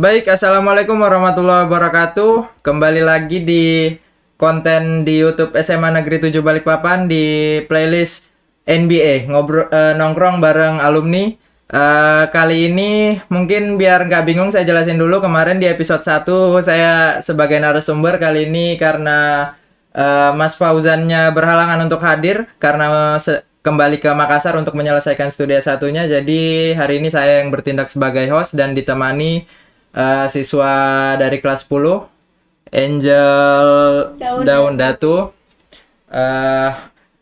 Baik, assalamualaikum warahmatullahi wabarakatuh. Kembali lagi di konten di YouTube SMA Negeri 7 Balikpapan di playlist NBA nongkrong bareng alumni. Kali ini mungkin biar nggak bingung saya jelasin dulu. Kemarin di episode 1 saya sebagai narasumber, kali ini karena Mas Fauzannya berhalangan untuk hadir karena kembali ke Makassar untuk menyelesaikan studi S1-nya. Jadi hari ini saya yang bertindak sebagai host dan ditemani siswa dari kelas 10, Angel Daun Datu.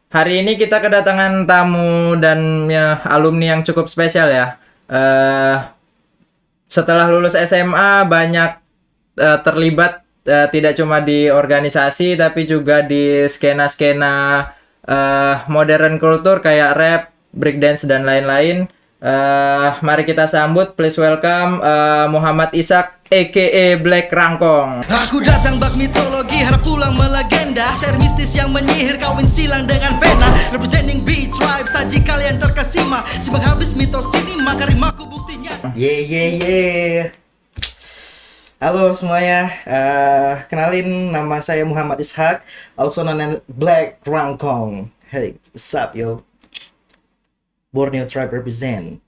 Hari ini kita kedatangan tamu dan alumni yang cukup spesial ya. Setelah lulus SMA banyak terlibat tidak cuma di organisasi tapi juga di skena-skena modern culture kayak rap, breakdance dan lain-lain. Mari kita sambut, please welcome Muhammad Ishak aka Black Rangkong. Aku datang bak mitologi, harap tulang melegenda. Syair mistis yang menyihir, kawin silang dengan pena. Representing B-Tribe, saji kalian terkesima. Simak habis mitos ini, maka rimaku buktinya. Halo semuanya, kenalin nama saya Muhammad Ishak, also known as Black Rangkong. Hey, what's up yo? Borneo Tribe represent.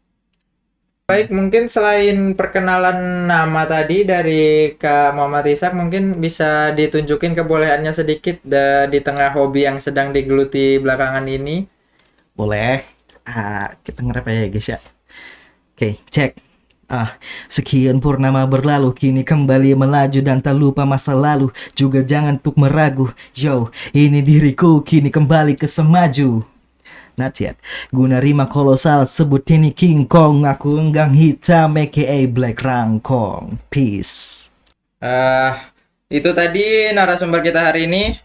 Baik, mungkin selain perkenalan nama tadi dari Kak Muhammad Ishak, mungkin bisa ditunjukin kebolehannya sedikit di tengah hobi yang sedang digeluti belakangan ini. Boleh? Kita nge-rap aja guys ya. Oke, cek. Sekian purnama berlalu, kini kembali melaju dan tak lupa masa lalu. Juga jangan untuk meragu. Yo, ini diriku kini kembali ke semaju. Not yet. Guna rima kolosal, sebut ini King Kong. Aku enggang hitam aka Black Rangkong. Peace. Itu tadi narasumber kita hari ini.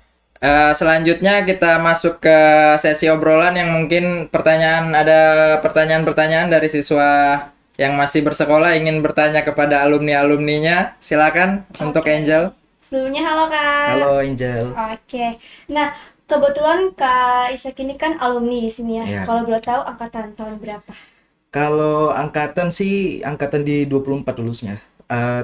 Selanjutnya kita masuk ke sesi obrolan yang mungkin ada pertanyaan-pertanyaan dari siswa yang masih bersekolah ingin bertanya kepada alumni-alumninya. Silakan untuk Angel. Sebelumnya halo Kak. Halo Angel. Oke. Nah, kebetulan Kak Ishak ini kan alumni di sini ya. Iya. Kalau boleh tahu angkatan tahun berapa? Kalau angkatan sih, angkatan di 24 lulusnya.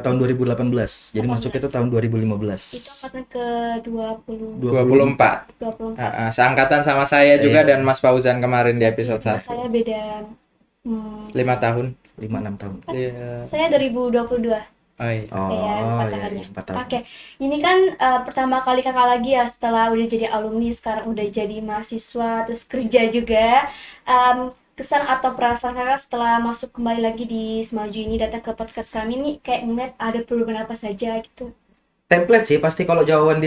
Tahun 2018. Jadi 18. masuknya itu tahun 2015. Itu angkatan ke 20 24. 24. Seangkatan sama saya juga Iya. dan Mas Fauzan kemarin di episode 1. Saya beda 5 tahun. 5-6 tahun. Iya. saya 2022. Oh iya. Oh, Iya, 4 iya, tahun ya. 4 tahun. Oke. Ini kan pertama kali Kakak lagi ya setelah udah jadi alumni, sekarang udah jadi mahasiswa, terus kerja juga. Kesan atau perasaan Kakak setelah masuk kembali lagi di Semaju ini, datang ke podcast kami nih, kayak ngeliat ada perubahan apa saja gitu. Template sih pasti kalau jawaban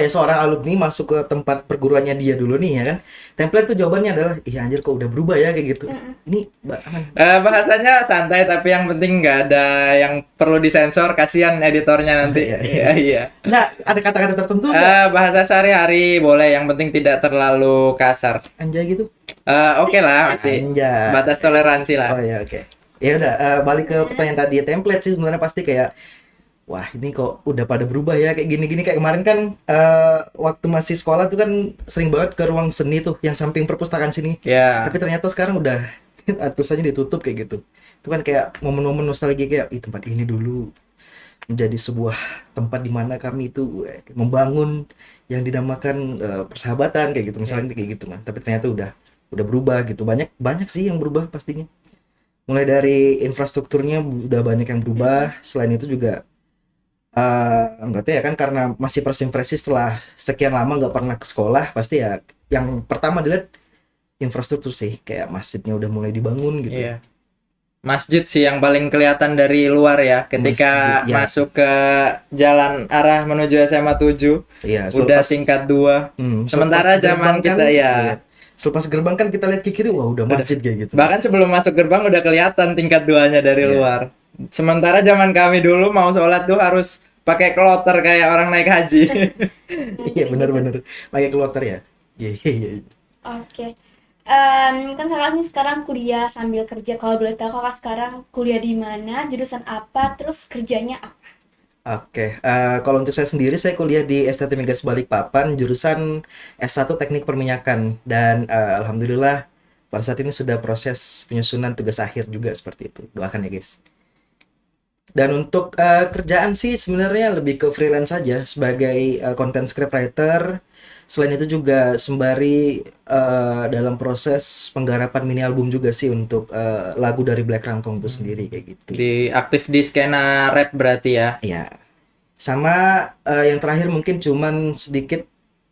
seorang alumni masuk ke tempat perguruannya dia dulu nih ya kan. Template tuh jawabannya adalah, "Ih anjir kok udah berubah ya," kayak gitu. Ini aman. Bahasanya santai tapi yang penting nggak ada yang perlu disensor, kasihan editornya nanti. Iya. Nah, ada kata-kata tertentu nggak? Bahasa sehari-hari boleh, yang penting tidak terlalu kasar. Anjay gitu. Oke lah, masih Anjay. batas toleransi lah. Oh ya, oke. Ya udah, balik ke pertanyaan tadi. Template sih sebenarnya pasti kayak, wah ini kok udah pada berubah ya kayak gini-gini. Kayak kemarin kan waktu masih sekolah tuh kan sering banget ke ruang seni tuh yang samping perpustakaan sini. Ya. Tapi ternyata sekarang udah tulisannya ditutup kayak gitu. Itu kan kayak momen-momen nostalgia kayak, ih tempat ini dulu menjadi sebuah tempat di mana kami itu membangun yang dinamakan persahabatan kayak gitu misalnya kayak gitu kan. Tapi ternyata udah berubah gitu. Banyak sih yang berubah pastinya. Mulai dari infrastrukturnya udah banyak yang berubah. Selain itu juga enggak tahu ya kan, karena masih first impression setelah sekian lama nggak pernah ke sekolah, pasti ya yang pertama dilihat infrastruktur sih, kayak masjidnya udah mulai dibangun gitu. Iya. Masjid sih yang paling kelihatan dari luar ya, ketika Masjid, ya. masuk ke jalan arah menuju SMA 7. Iya, Udah selepas- tingkat 2. Sementara selepas zaman gerbang kita ya. selepas gerbang kan kita lihat ke kiri, wah udah masjid kayak gitu. Bahkan sebelum masuk gerbang udah kelihatan tingkat 2-nya dari Iya. luar. Sementara zaman kami dulu mau sholat tuh harus pakai kloter kayak orang naik haji. Iya benar-benar pakai kloter ya. Iya. Oke. Kan Kakak ini sekarang kuliah sambil kerja. Kalau boleh tahu Kakak sekarang kuliah di mana, jurusan apa, terus kerjanya apa? Oke, kalau untuk saya sendiri, saya kuliah di STT Migas Balikpapan, jurusan S1 Teknik Perminyakan. Dan alhamdulillah pada saat ini sudah proses penyusunan tugas akhir juga seperti itu. Doakan ya guys. Dan untuk kerjaan sih sebenarnya lebih ke freelance saja sebagai content scriptwriter. Selain itu juga sembari dalam proses penggarapan mini album juga sih untuk lagu dari Black Rangkong itu sendiri kayak gitu. Aktif di skena rap berarti ya. Ya. Sama yang terakhir mungkin cuman sedikit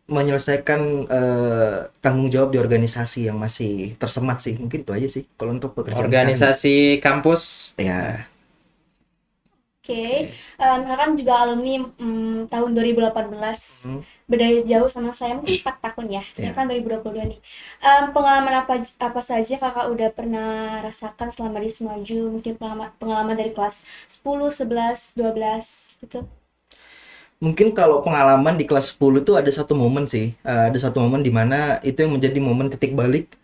menyelesaikan tanggung jawab di organisasi yang masih tersemat sih. Mungkin itu aja sih kalau untuk pekerjaan Organisasi kampus. sekarang. Ya. Oke, misalkan juga alumni tahun 2018, beda jauh sama saya mungkin 4 tahun ya. Saya kan 2022 nih. Pengalaman apa saja kakak udah pernah rasakan selama di Semaju? Mungkin pengalaman dari kelas 10, 11, 12 gitu. Mungkin kalau pengalaman di kelas 10 tuh ada satu momen sih. Ada satu momen di mana itu yang menjadi momen titik balik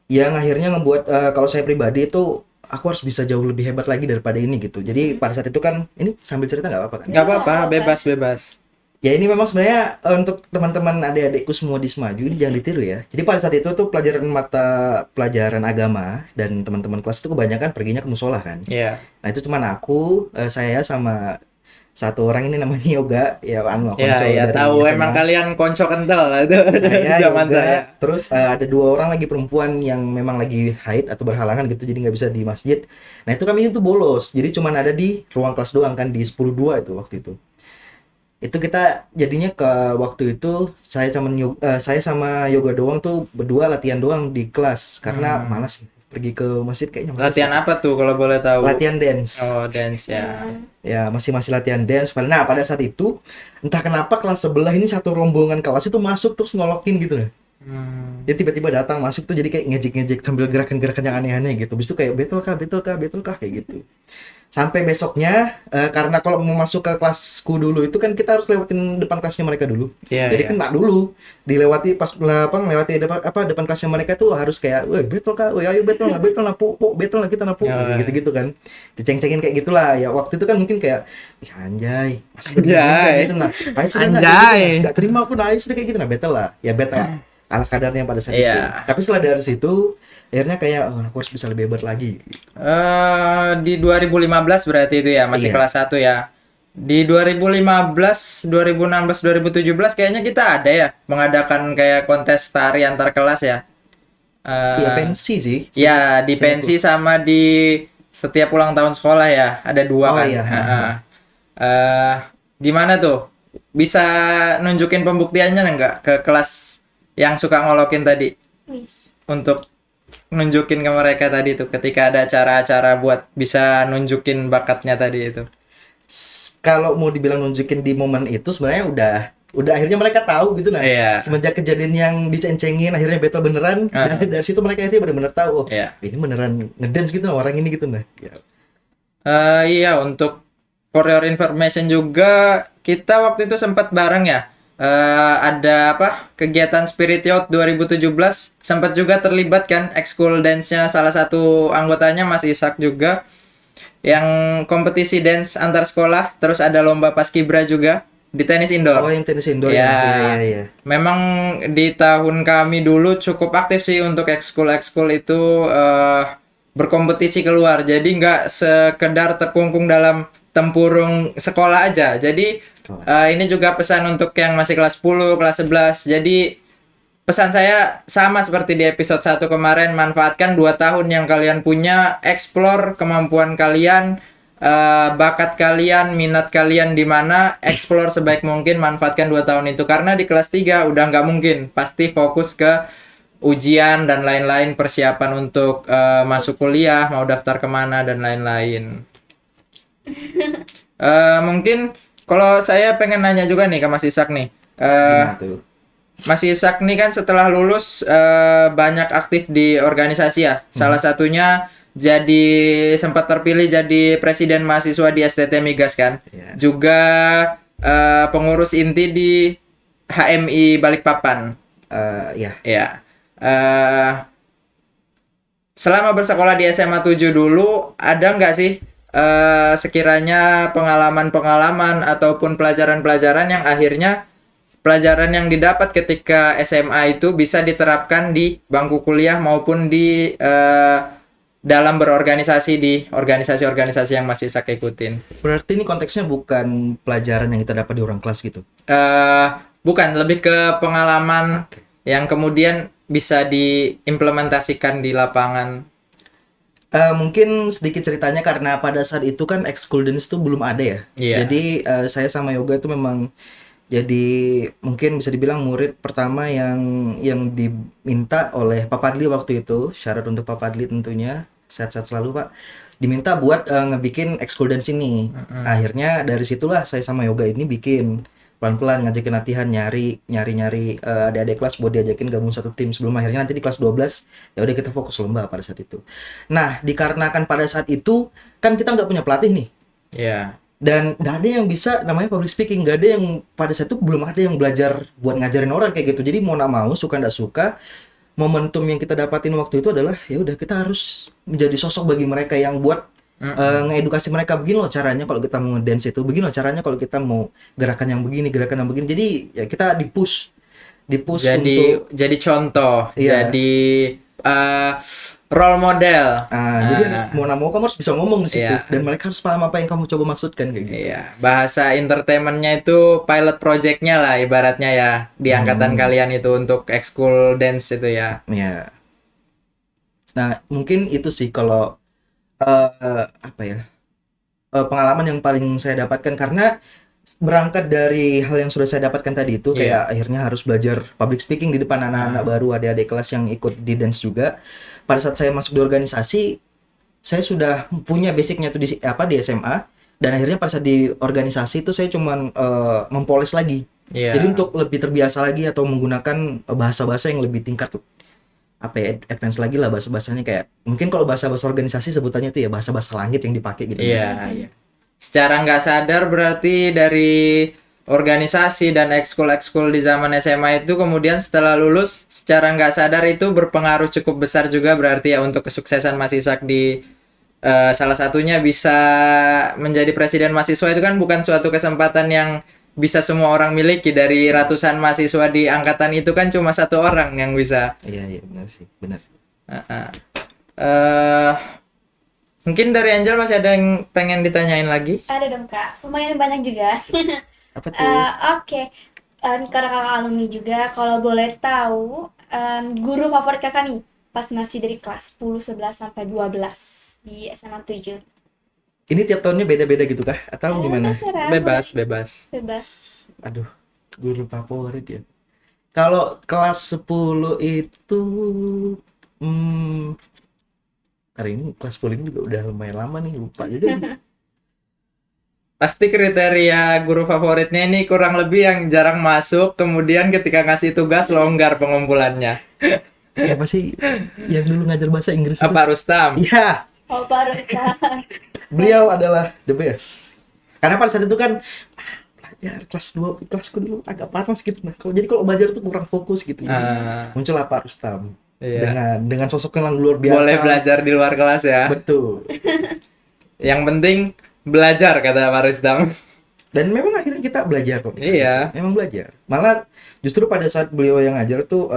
yang akhirnya ngebuat kalau saya pribadi itu aku harus bisa jauh lebih hebat lagi daripada ini gitu. Jadi pada saat itu kan ini sambil cerita nggak apa-apa kan? Nggak apa-apa, bebas. Ya ini memang sebenarnya untuk teman-teman adik-adikku semua di Semaju ini jangan ditiru ya. Jadi pada saat itu tuh mata pelajaran agama dan teman-teman kelas itu kebanyakan perginya ke musola kan. Iya. Nah itu cuman aku, saya sama satu orang ini namanya Yoga, ya anu konco Ya, dari tahu SMA. emang kalian konco kental lah itu Saya zaman Yoga. saya. Terus ada 2 orang lagi perempuan yang memang lagi haid atau berhalangan gitu, jadi nggak bisa di masjid. Nah itu kami itu bolos, jadi cuman ada di ruang kelas doang kan di 10-2 itu waktu itu. Itu kita jadinya ke waktu itu saya sama Yoga doang tuh berdua latihan doang di kelas karena malas pergi ke masjid kayaknya malas. Latihan apa tuh kalau boleh tahu? Latihan dance. Oh, dance ya. Ya masih latihan dance. Nah pada saat itu entah kenapa kelas sebelah ini satu rombongan kelas itu masuk terus nolokin gitu nah. Dia tiba-tiba datang masuk tuh jadi kayak ngejek-ngejek sambil gerakan-gerakan yang aneh-aneh gitu. Habis itu kayak battle kah kayak gitu. Sampai besoknya karena kalau mau masuk ke kelasku dulu itu kan kita harus lewatin depan kelasnya mereka dulu. Iya, Jadi iya. kena dulu. Dilewati pas melewati depan kelasnya mereka tuh harus kayak, "Woi, battle kah? Woi, ayo battle lah, battle lah kita napu." Ya. Gitu-gitu kan. Diceng-cengin kayak gitulah. Ya waktu itu kan mungkin kayak, "Ih, anjay, masa Anjay. gitu nah. Ayo sudah nah, Anjay. kayak gitu, nah. Nggak terima aku nah, ayo sudah kayak gitu nah, battle lah." Ya battle ala kadarnya pada saat itu. Iya. Tapi setelah dari situ akhirnya kayak aku harus bisa lebih hebat lagi. Di 2015 berarti itu ya, masih Iya. kelas 1 ya. Di 2015, 2016, 2017 kayaknya kita ada ya mengadakan kayak kontes tari antar kelas ya. Iya pensi sih. Ya, di Seingatku. pensi sama di setiap ulang tahun sekolah ya, ada 2 Oh, kan. iya. Gimana tuh? Bisa nunjukin pembuktiannya nggak ke kelas yang suka ngolokin tadi? Wih. Untuk nunjukin ke mereka tadi tuh ketika ada acara-acara buat bisa nunjukin bakatnya tadi itu. Kalau mau dibilang nunjukin di momen itu sebenarnya udah akhirnya mereka tahu gitu nah. Iya. Semenjak kejadian yang diceng-cengin akhirnya battle beneran, dari situ mereka akhirnya benar-benar tahu oh, Iya. ini beneran ngedance gitu nah, orang ini gitu nah. Ya. Iya, untuk for your information juga kita waktu itu sempat bareng ya. Ada kegiatan Spirit Youth 2017 sempat juga terlibat kan ekskul dance-nya salah satu anggotanya Mas Ishak juga yang kompetisi dance antar sekolah, terus ada lomba paskibra juga di tenis indoor. Oh yang tenis indoor Ya. ya. Memang di tahun kami dulu cukup aktif sih untuk ekskul-ekskul itu berkompetisi keluar. Jadi nggak sekedar terkungkung dalam tempurung sekolah aja. Jadi ini juga pesan untuk yang masih kelas 10, kelas 11. Jadi pesan saya sama seperti di episode 1 kemarin, manfaatkan 2 tahun yang kalian punya, explore kemampuan kalian, bakat kalian, minat kalian di mana, explore sebaik mungkin, manfaatkan 2 tahun itu. Karena di kelas 3 udah nggak mungkin, pasti fokus ke ujian dan lain-lain, persiapan untuk masuk kuliah, mau daftar kemana, dan lain-lain. Mungkin kalau saya pengen nanya juga nih ke Mas Ishak nih. Gimana tuh? Mas Ishak nih kan setelah lulus banyak aktif di organisasi ya. Salah satunya sempat terpilih jadi presiden mahasiswa di STT Migas kan. Iya. Juga pengurus inti di HMI Balikpapan. Ya. Ya. Selama bersekolah di SMA 7 dulu, ada nggak sih sekiranya pengalaman-pengalaman ataupun pelajaran-pelajaran yang akhirnya pelajaran yang didapat ketika SMA itu bisa diterapkan di bangku kuliah maupun di dalam berorganisasi di organisasi-organisasi yang masih saya ikutin. Berarti ini konteksnya bukan pelajaran yang kita dapat di orang kelas gitu. Bukan, lebih ke pengalaman yang kemudian bisa diimplementasikan di lapangan. Mungkin sedikit ceritanya karena pada saat itu kan ekskul dance itu belum ada ya. Iya. Jadi saya sama Yoga itu memang jadi mungkin bisa dibilang murid pertama yang diminta oleh Pak Padli waktu itu. Syarat untuk Pak Padli tentunya sehat-sehat selalu Pak. Diminta buat ngebikin ekskul dance ini. Akhirnya dari situlah saya sama Yoga ini bikin pelan-pelan ngajakin latihan, nyari adik-adik kelas buat diajakin gabung satu tim sebelum akhirnya nanti di kelas 12 ya udah kita fokus lomba pada saat itu. Nah, dikarenakan pada saat itu kan kita nggak punya pelatih nih. Iya. Dan nggak ada yang bisa namanya public speaking, nggak ada yang pada saat itu belum ada yang belajar buat ngajarin orang kayak gitu. Jadi mau nggak mau, suka nggak suka, momentum yang kita dapatin waktu itu adalah ya udah kita harus menjadi sosok bagi mereka yang buat ngeedukasi mereka, begini loh caranya kalau kita mau dance itu, begini loh caranya kalau kita mau gerakan yang begini. Jadi ya kita dipush Jadi contoh, Iya. jadi role model. jadi mau nggak mau kamu harus bisa ngomong di situ Iya. dan mereka harus paham apa yang kamu coba maksudkan kayak gitu. Iya, bahasa entertainmentnya itu pilot projectnya lah ibaratnya ya di angkatan kalian itu untuk ekskul dance itu ya. Ya. Nah, mungkin itu sih kalau pengalaman yang paling saya dapatkan karena berangkat dari hal yang sudah saya dapatkan tadi itu kayak akhirnya harus belajar public speaking di depan anak-anak baru, adik-adik kelas yang ikut di dance juga. Pada saat saya masuk di organisasi, saya sudah punya basicnya tuh di SMA dan akhirnya pada saat di organisasi itu saya cuman mempoles lagi. Iya. Jadi untuk lebih terbiasa lagi atau menggunakan bahasa-bahasa yang lebih tingkat advance lagi lah bahasa-bahasanya kayak mungkin kalau bahasa-bahasa organisasi sebutannya itu ya bahasa-bahasa langit yang dipakai gitu. Iya, iya. Secara nggak sadar berarti dari organisasi dan ekskul-ekskul di zaman SMA itu kemudian setelah lulus secara nggak sadar itu berpengaruh cukup besar juga berarti ya untuk kesuksesan Mas Ishak di salah satunya bisa menjadi presiden mahasiswa itu kan bukan suatu kesempatan yang bisa semua orang miliki. Dari ratusan mahasiswa di angkatan itu kan cuma satu orang yang bisa. Iya benar sih, benar. Mungkin dari Angel masih ada yang pengen ditanyain lagi? Ada dong Kak, lumayan banyak juga. Apa tuh? Oke. Karena kakak alumni juga, kalau boleh tahu guru favorit kakak nih pas masih dari kelas 10, 11 sampai 12 di SMA 7. Ini tiap tahunnya beda-beda gitu kah? Atau gimana? Terserah, Bebas. bebas. Aduh, guru favorit ya. Kalau kelas 10 itu hari ini kelas 10 ini juga udah lumayan lama nih, lupa juga. Pasti kriteria guru favoritnya ini kurang lebih yang jarang masuk, kemudian ketika ngasih tugas longgar pengumpulannya. Siapa sih yang dulu ngajar bahasa Inggris itu? Apa Rustam? Iya, Oh, Kak. beliau adalah the best. Karena pada saat itu kan belajar kelasku dulu agak panas gitu. Nah, kalau belajar tuh kurang fokus gitu. Muncul Pak Rustam. Iya. Dengan sosok yang luar biasa. Boleh belajar di luar kelas ya. Betul. Yang penting belajar kata Pak Rustam. Dan memang akhirnya kita belajar kok. Iya. Memang belajar. Malah justru pada saat beliau yang ngajar tuh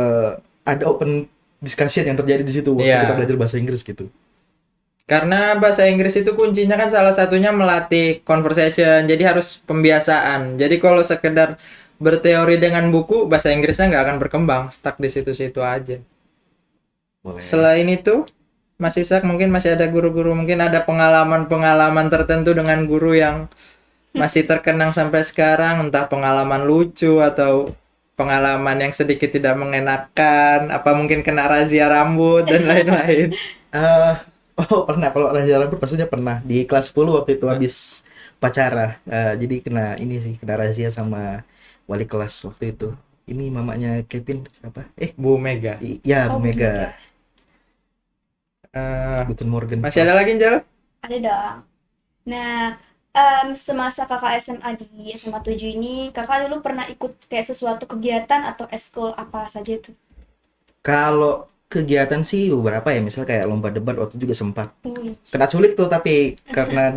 ada open discussion yang terjadi di situ waktu Iya. kita belajar bahasa Inggris gitu. Karena bahasa Inggris itu kuncinya kan salah satunya melatih conversation, jadi harus pembiasaan. Jadi kalau sekedar berteori dengan buku, bahasa Inggrisnya nggak akan berkembang, stuck di situ-situ aja. Boleh. Selain itu, Mas Ishak mungkin masih ada guru-guru, mungkin ada pengalaman-pengalaman tertentu dengan guru yang masih terkenang sampai sekarang, entah pengalaman lucu atau pengalaman yang sedikit tidak mengenakan, apa mungkin kena razia rambut dan lain-lain. Pernah. Kalau raja rambut pastinya pernah. Di kelas 10 waktu itu habis upacara. Jadi kena razia sama wali kelas waktu itu. Ini mamanya Kevin siapa? Bu Mega. Iya, Bu Oh, Mega. Eh, Guten Morgen. masih ada lagi, Jal? Ada dong. Nah, semasa kakak SMA di SMA 7 ini, kakak dulu pernah ikut kayak sesuatu kegiatan atau eskul apa saja tuh? Kalau kegiatan sih beberapa ya, misal kayak lomba debat waktu juga sempat. Wih. Kena sulit tuh tapi karena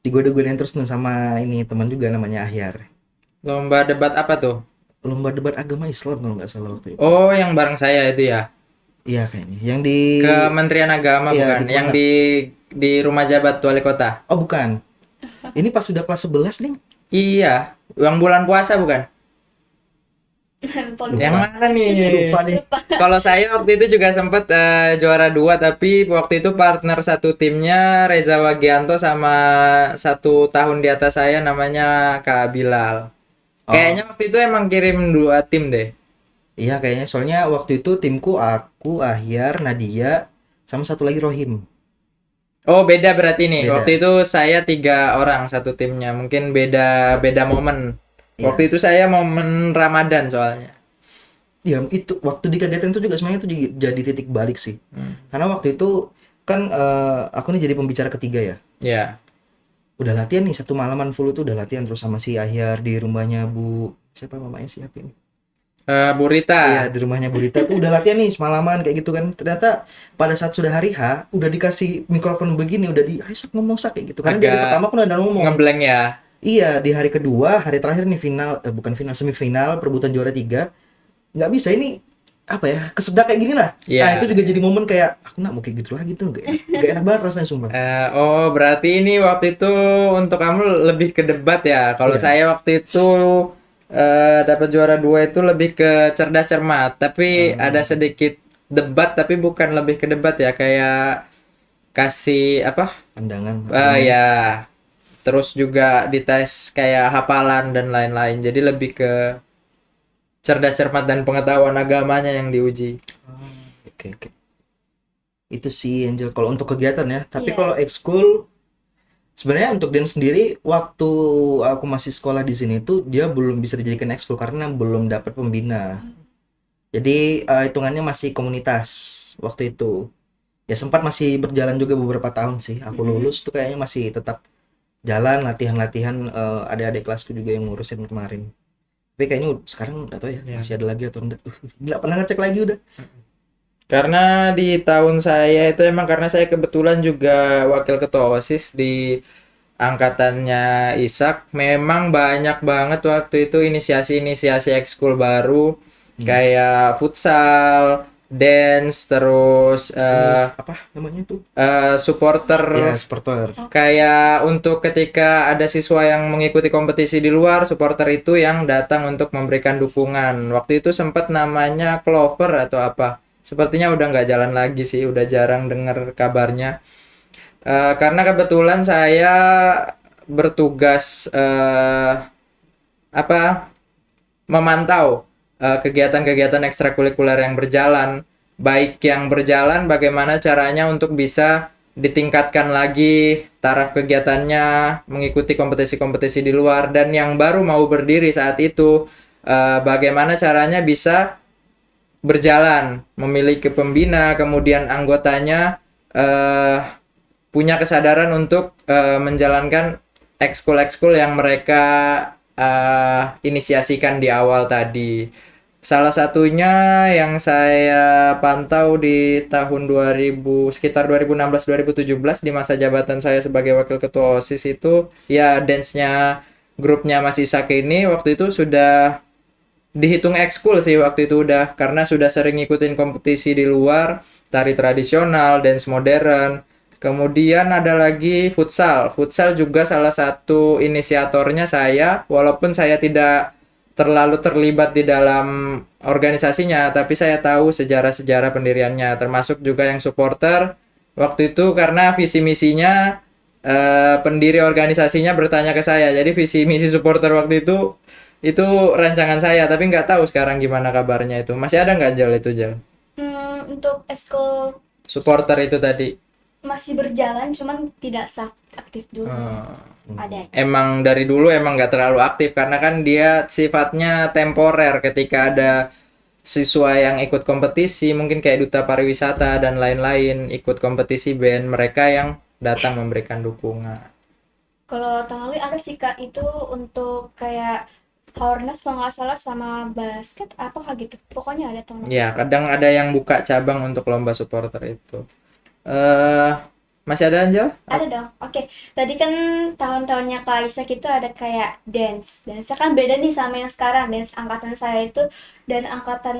digoda-godain terus nih sama ini teman juga namanya Ahyar. Lomba debat apa tuh? Lomba debat agama Islam kalau nggak salah waktu itu. Oh, yang bareng saya itu ya. Iya kayaknya. Yang di Kementerian Agama Iya, bukan, di yang Kemenag. di rumah jabat wali kota. Oh, bukan. Ini pas sudah kelas 11 nih. Iya, yang bulan puasa bukan? Lupa. Yang mana nih? Lupa deh. Kalau saya waktu itu juga sempet juara 2, tapi waktu itu partner satu timnya Reza Wagianto sama 1 tahun di atas saya namanya Kak Bilal. Kayaknya waktu itu emang kirim 2 tim deh. Iya kayaknya soalnya waktu itu timku aku, Ahyar, Nadia, sama satu lagi Rohim. Oh beda berarti nih. Beda. Waktu itu saya 3 orang satu timnya. Mungkin beda beda momen. Iya. Waktu itu saya momen Ramadan soalnya. Ya itu waktu di kegiatan itu juga sebenarnya itu jadi titik balik sih. Karena waktu itu kan aku nih jadi pembicara ketiga ya. Ya. Udah latihan nih 1 malaman full itu udah latihan terus sama si Ahyar di rumahnya Bu siapa mamanya siapa ini? Bu Rita. Iya di rumahnya Bu Rita tuh udah latihan nih semalaman kayak gitu kan. Ternyata pada saat sudah hari H udah dikasih mikrofon begini udah ayo Sak ngomong Sak kayak gitu. Karena di hari Agak pertama aku udah ngomong. Ngeblank ya. Iya di hari kedua hari terakhir nih final bukan final semifinal perebutan juara 3 nggak bisa ini apa ya kesedak kayak gini lah. Iya. Nah itu juga jadi momen kayak aku nak mau kayak gitu lagi tuh gak enak banget rasanya sumpah. Oh, berarti ini waktu itu untuk kamu lebih ke debat ya. Kalau Iya. saya waktu itu dapat juara 2 itu lebih ke cerdas cermat, tapi ada sedikit debat tapi bukan lebih ke debat ya, kayak kasih apa? Pandangan. Ya. Terus juga dites kayak hafalan dan lain-lain. Jadi lebih ke cerdas cermat dan pengetahuan agamanya yang diuji. Oke oke. Itu sih Angel kalau untuk kegiatan ya. Tapi Iya. kalau ekskul sebenarnya untuk dance sendiri waktu aku masih sekolah di sini tuh dia belum bisa dijadikan ekskul karena belum dapat pembina. Jadi hitungannya masih komunitas waktu itu. Ya sempat masih berjalan juga beberapa tahun sih. Aku lulus tuh kayaknya masih tetap jalan latihan-latihan adik-adik kelasku juga yang ngurusin kemarin. Tapi kayaknya sekarang nggak tahu ya Ya. masih ada lagi atau enggak. Nggak pernah ngecek lagi udah. Karena di tahun saya itu emang karena saya kebetulan juga wakil ketua OSIS di angkatannya Ishak, memang banyak banget waktu itu inisiasi-inisiasi ekskul baru kayak futsal, dance, terus Apa namanya tuh? supporter. Ya supporter. Kayak untuk ketika ada siswa yang mengikuti kompetisi di luar, supporter itu yang datang untuk memberikan dukungan. Waktu itu sempat namanya Clover atau apa. Sepertinya udah nggak jalan lagi sih, udah jarang dengar kabarnya. Karena kebetulan saya bertugas apa memantau kegiatan-kegiatan ekstrakurikuler yang berjalan, baik yang berjalan bagaimana caranya untuk bisa ditingkatkan lagi taraf kegiatannya, mengikuti kompetisi-kompetisi di luar, dan yang baru mau berdiri saat itu bagaimana caranya bisa berjalan, memiliki pembina, kemudian anggotanya punya kesadaran untuk menjalankan ekskul-ekskul yang mereka inisiasikan di awal tadi. Salah satunya yang saya pantau di tahun 2000 sekitar 2016-2017 di masa jabatan saya sebagai wakil ketua OSIS itu ya dance-nya grupnya Mas Isak ini waktu itu sudah dihitung ekskul sih waktu itu udah karena sudah sering ngikutin kompetisi di luar, tari tradisional, dance modern. Kemudian ada lagi futsal. Futsal juga salah satu inisiatornya saya, walaupun saya tidak terlalu terlibat di dalam organisasinya, tapi saya tahu sejarah-sejarah pendiriannya, termasuk juga yang supporter. Waktu itu karena visi misinya pendiri organisasinya bertanya ke saya, jadi visi misi supporter waktu itu rancangan saya, tapi nggak tahu sekarang gimana kabarnya itu. Masih ada nggak Jel itu Jel? Untuk ekskul Supporter itu tadi. masih berjalan, cuman tidak aktif dulu. Ada. Emang dari dulu emang nggak terlalu aktif karena kan dia sifatnya temporer ketika ada siswa yang ikut kompetisi mungkin kayak duta pariwisata dan lain-lain ikut kompetisi band mereka yang datang memberikan dukungan. Kalau tahun lalu ada sih Kak itu untuk kayak Haornas kalau nggak salah sama basket apa kayak gitu. Pokoknya ada tahun lalu. Ya kadang ada yang buka cabang untuk lomba supporter itu. Masih ada Angel? Ada dong. Oke, tadi kan tahun-tahunnya Kak Isaac itu ada kayak dance. Dance kan beda nih sama yang sekarang. Dance angkatan saya itu dan angkatan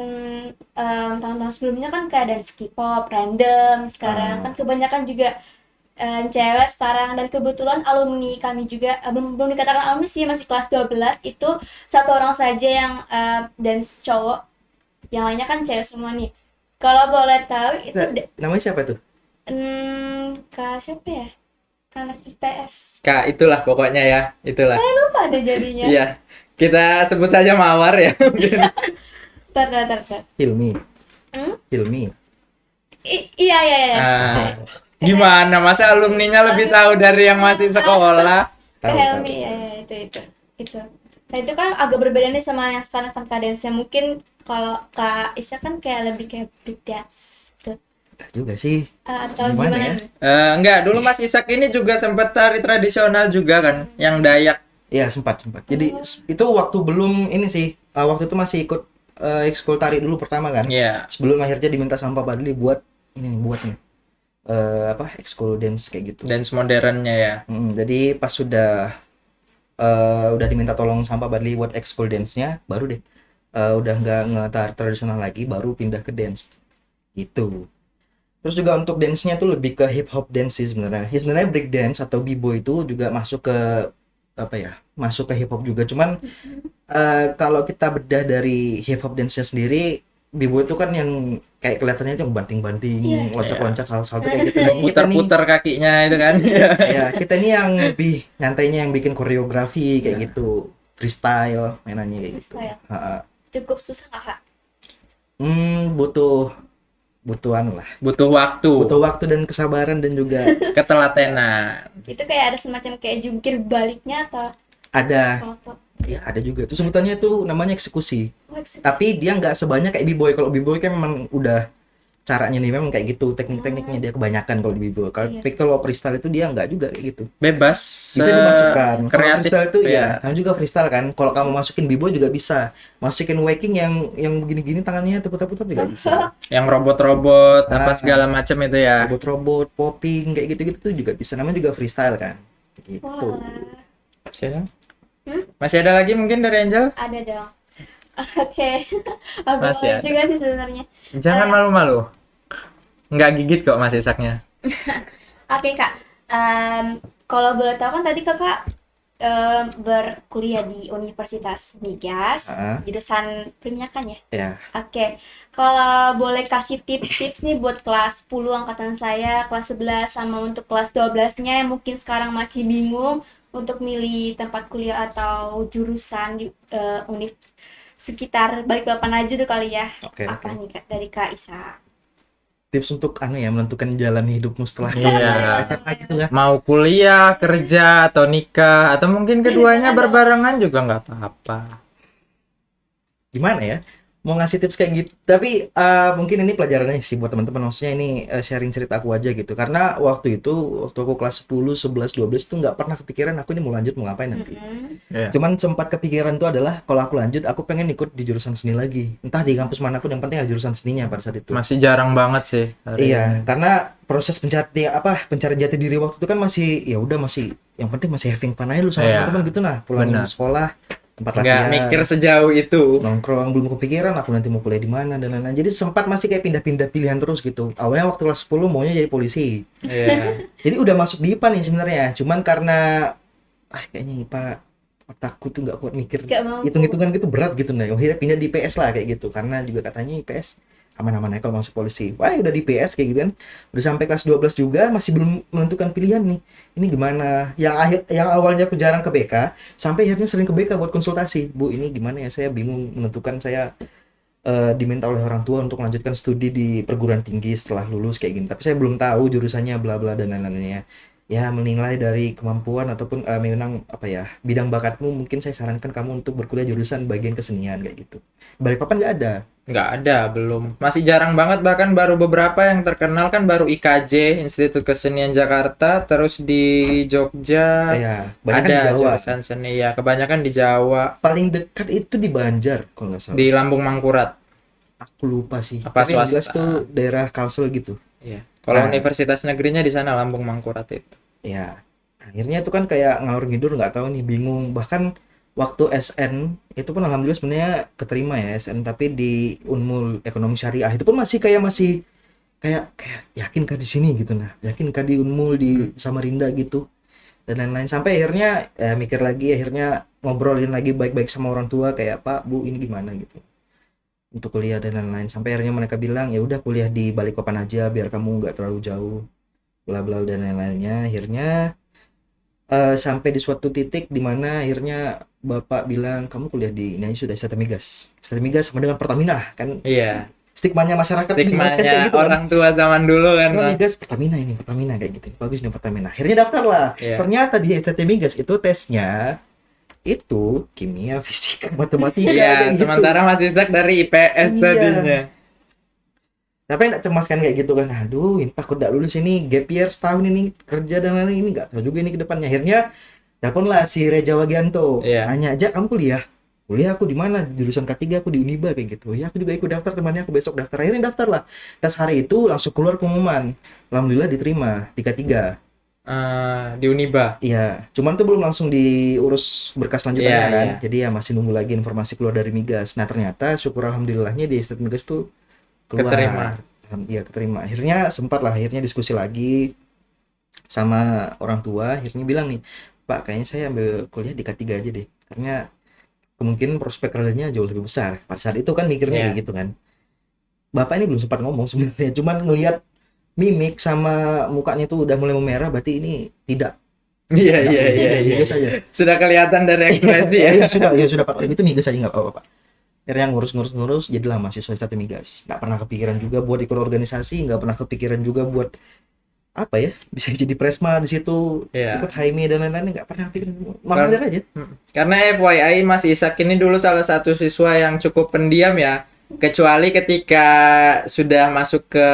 tahun-tahun sebelumnya kan kayak dance K-pop, random. Sekarang kan kebanyakan juga cewek sekarang, dan kebetulan alumni kami juga belum dikatakan alumni sih, masih kelas 12 itu satu orang saja yang dance cowok. Yang lainnya kan cewek semua nih. Kalau boleh tahu itu Namanya siapa tuh? Kak siapa ya? Anak IPS. Kak, itulah pokoknya ya. Itulah. Lupa deh jadinya. Iya. Kita sebut saja Mawar ya. Mungkin. Tar. Hilmi. Hmm? Hilmi. Iya. Ah, gimana? Masa alumninya lebih tahu dari yang masih sekolah? Kak Tahu, Helmi, ya itu. Nah itu kan agak berbeda nih sama yang sekarang kan kadensnya. Mungkin kalau Kak Isya kan kayak lebih kayak break dance gitu. Enggak juga sih. Atau Gimana gimana ya? nih? Enggak, dulu Mas Isak ini juga sempat tari tradisional juga kan, yang Dayak. Iya, sempat. Jadi itu waktu belum ini sih. Waktu itu masih ikut ekskul tari dulu pertama kan. Iya. Sebelum akhirnya diminta sama Pak Badli buat ini buatnya. Ekskul dance kayak gitu. Dance modernnya ya. Jadi pas sudah diminta tolong sama Pak Badli buat ekskul dance-nya, baru deh udah nggak ngetari tradisional lagi, baru pindah ke dance. Gitu. Terus juga untuk dance-nya tuh lebih ke hip hop dance sih sebenarnya. Sebenarnya break dance atau b-boy itu juga masuk ke masuk ke hip hop juga. Cuman kalau kita bedah dari hip hop dance-nya sendiri, b-boy itu kan yang kayak kelihatannya itu yang banting-banting, Iya. loncat-loncat, salto-salto kayak gitu. Dan kita nih, Putar-putar kakinya itu kan. ya kita ini yang lebih nyantainya, yang bikin koreografi kayak gitu, freestyle mainannya kayak gitu. Freestyle. Ha-ha. Cukup susah nggak Kak? Butuh anu lah. Butuh waktu, Butuh waktu dan kesabaran dan juga ketelatenan. Itu kayak ada semacam kayak jungkir baliknya atau ada salto? ya ada juga. Itu sebutannya tuh namanya eksekusi. Oh, eksekusi. Tapi dia nggak sebanyak kayak b-boy. Kalau b-boy kan memang udah caranya nih memang kayak gitu, teknik-tekniknya dia kebanyakan kalau di b-boy. Iya. Tapi kalau freestyle itu dia nggak juga kayak gitu. Bebas. Bisa dimasukkan. Kalau Kreatif freestyle itu ya. ya, kamu juga freestyle kan. Kalau kamu masukin b-boy juga bisa. Masukin waking yang begini-gini tangannya putar-putar juga bisa. Yang robot-robot apa Ah. segala macam itu ya. Robot-robot, popping kayak gitu-gitu tuh juga bisa. Namanya juga freestyle kan. Gitu. Wah, Siapa? Masih ada lagi mungkin dari Angel? ada dong. Oke. Aku Masih mau ada. juga sih sebenarnya. Jangan malu-malu. Nggak gigit kok Mas Isaknya. Oke Kak, kalau boleh tahu kan tadi Kakak berkuliah di Universitas Migas, Ah. jurusan perminyakan ya? Ya. Oke, kalau boleh kasih tips-tips nih buat kelas 10 angkatan saya, kelas 11 sama untuk kelas 12-nya yang mungkin sekarang masih bingung untuk milih tempat kuliah atau jurusan di univ sekitar Balikpapan aja tuh kali ya. Oke, Apa oke. nih Kak dari Kak Isa? Tips untuk menentukan jalan hidupmu setelah Iya. SMA gitu kan. Mau kuliah, kerja, atau nikah, atau mungkin keduanya berbarengan juga nggak apa-apa. Gimana ya? Mau ngasih tips kayak gitu. Tapi mungkin ini pelajarannya sih buat teman-teman. Maksudnya ini sharing cerita aku aja gitu. Karena waktu aku kelas 10, 11, 12 tuh nggak pernah kepikiran aku ini mau lanjut mau ngapain nanti. Iya. Cuman sempat kepikiran tuh adalah kalau aku lanjut aku pengen ikut di jurusan seni lagi. Entah di kampus manapun, yang penting ada jurusan seninya pada saat itu. Masih jarang banget sih. hari Iya, ini. karena proses pencarian jati diri waktu itu kan masih ya udah masih yang penting masih having fun aja lu sama Iya. teman-teman gitu nah. Pulang Benar. dari sekolah, tempat Nggak latihan, mikir sejauh itu. nongkrong, belum kepikiran aku nanti mau kuliah di mana dan lain-lain. Jadi sempat masih kayak pindah-pindah pilihan terus gitu. Awalnya waktu kelas 10 maunya jadi polisi. Iya. Jadi udah masuk di IPA nih sebenarnya. Cuman karena kayaknya IPA otakku tuh nggak kuat mikir. Nggak mampu. Hitung-hitungan gitu berat gitu nah. Akhirnya pindah di IPS lah kayak gitu. Karena juga katanya IPS aman-aman aja kalau masuk polisi. Wah, udah di IPS kayak gitu kan. Udah sampai kelas 12 juga masih belum menentukan pilihan nih. Ini gimana? Yang awalnya aku jarang ke BK, sampai akhirnya sering ke BK buat konsultasi. Bu, ini gimana ya? Saya bingung menentukan. Saya diminta oleh orang tua untuk melanjutkan studi di perguruan tinggi setelah lulus kayak gini. Tapi saya belum tahu jurusannya bla bla dan lain-lainnya. Ya, menilai dari kemampuan ataupun memang bidang bakatmu, mungkin saya sarankan kamu untuk berkuliah jurusan bagian kesenian kayak gitu. Balikpapan nggak ada. Nggak ada, belum. Masih jarang banget, bahkan baru beberapa yang terkenal kan baru IKJ, Institut Kesenian Jakarta, terus di Jogja Ya, banyak ada di Jawa. jurusan seni ya, kebanyakan di Jawa, Paling dekat itu di Banjar kalau nggak salah. di Lampung Mangkurat. Aku lupa sih. Apa Tapi yang jelas swasta? tuh daerah Kalsel gitu. Iya. Kalau Nah. universitas negerinya di sana Lampung Mangkurat itu. Ya, akhirnya itu kan kayak ngalur ngidur nggak tahu nih, bingung. Bahkan waktu SN itu pun alhamdulillah sebenarnya keterima ya SN, tapi di Unmul Ekonomi Syariah itu pun masih kayak yakinkah di sini gitu, nah yakinkah di Unmul di Samarinda gitu dan lain-lain, sampai akhirnya mikir lagi, akhirnya ngobrolin lagi baik-baik sama orang tua kayak Pak Bu ini gimana gitu untuk kuliah dan lain-lain, sampai akhirnya mereka bilang ya udah kuliah di Balikpapan aja biar kamu nggak terlalu jauh, bla bla dan lain-lainnya. Akhirnya sampai di suatu titik di mana akhirnya bapak bilang kamu kuliah di ini aja sudah, STT Migas. STT Migas sama dengan Pertamina kan, Iya. stigmanya masyarakat dijelaskan kayak Stigmanya gitu kan. orang tua zaman dulu kan. Kalau Migas Pertamina, ini Pertamina kayak gitu, bagus nih Pertamina. Akhirnya daftar lah. Iya. Ternyata di STT Migas itu tesnya itu kimia, fisika, matematika Iya, kayak gitu. sementara masih stuck dari IPS Iya. tadinya. Siapa yang nggak cemas kan kayak gitu kan, aduh ini takut nggak lulus ini, gap year setahun ini kerja dan lain-lain, ini nggak tahu juga ini ke depannya. Akhirnya teleponlah si Reja Wagianto, Iya. nanya aja kamu kuliah aku di mana, jurusan K3 aku di Uniba kayak gitu. Ya aku juga ikut daftar, temannya aku besok daftar. Akhirnya daftar lah, tes hari itu langsung keluar pengumuman, alhamdulillah diterima di K3. Di Uniba. Iya, cuman tuh belum langsung diurus berkas lanjutannya Iya, kan. iya. Jadi ya masih nunggu lagi informasi keluar dari Migas. Nah ternyata syukur alhamdulillahnya di Estate Migas tuh keluar. Keterima. Iya keterima. Akhirnya sempat lah, akhirnya diskusi lagi sama orang tua. Akhirnya bilang nih, Pak kayaknya saya ambil kuliah di K3 aja deh. Karena kemungkinan prospek kerjanya jauh lebih besar. Pada saat itu kan mikirnya Iya. kayak gitu kan. Bapak ini belum sempat ngomong sebenarnya. Cuman ngelihat mimik sama mukanya tuh udah mulai memerah, berarti ini tidak. Iya, iya, iya, iya. Migas aja. Sudah kelihatan dari ekspresi ya. Ya sudah Pak, itu Migas aja nggak apa-apa Pak. Akhirnya ngurus jadilah mahasiswa STT Migas. Nggak pernah kepikiran juga buat ikut organisasi, nggak pernah kepikiran juga buat apa ya, bisa jadi presma di situ, Iya. ikut Haimi dan lain-lain, nggak pernah kepikiran, mengalir aja. Karena FYI Mas Ishak ini dulu salah satu siswa yang cukup pendiam ya. Kecuali ketika sudah masuk ke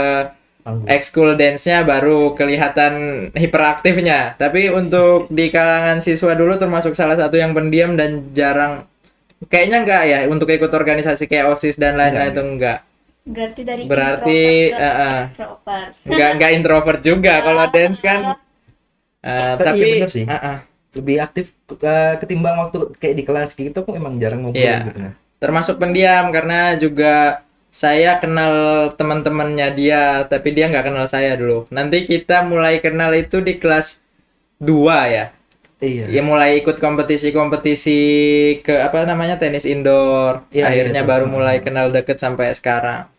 Tangguh. ekskul dance-nya baru kelihatan hiperaktifnya. Tapi untuk di kalangan siswa dulu termasuk salah satu yang pendiam dan jarang, kayaknya enggak ya untuk ikut organisasi kayak OSIS dan lain-lain Enggak. itu enggak. Berarti Berarti, introvert ke extrovert. Enggak introvert juga kalau dance kan. Tapi iya bener sih. uh-uh. Lebih aktif ketimbang waktu kayak di kelas gitu, aku emang jarang ngobrol Iya. gitu. Nah. Termasuk pendiam karena juga saya kenal teman-temannya dia, tapi dia nggak kenal saya dulu. Nanti kita mulai kenal itu di kelas 2 ya. Iya. Ya mulai ikut kompetisi-kompetisi ke apa namanya tenis indoor. Iya, Akhirnya iya, baru tahu. mulai kenal deket sampai sekarang.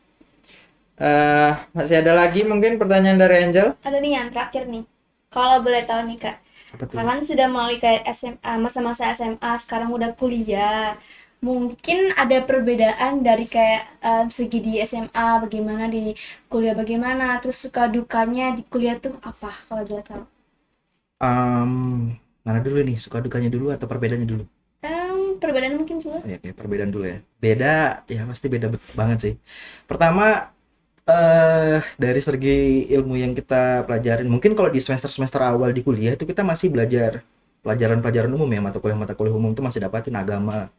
Masih ada lagi mungkin pertanyaan dari Angel? Ada nih yang terakhir nih. Kalau boleh tahu nih Kak, Apa tuh? Kakak sudah melalui kayak SMA, masa-masa SMA, sekarang udah kuliah. Mungkin ada perbedaan dari kayak segi di SMA bagaimana, di kuliah bagaimana, terus suka dukanya di kuliah tuh apa kalau boleh tahu? Mana dulu nih, suka dukanya dulu atau perbedaannya dulu? Perbedaan mungkin juga. Oh, ya, kayak perbedaan dulu ya. Beda, ya pasti beda banget sih. Pertama, dari segi ilmu yang kita pelajarin, mungkin kalau di semester-semester awal di kuliah itu kita masih belajar pelajaran-pelajaran umum ya, mata kuliah umum itu masih dapatin agama,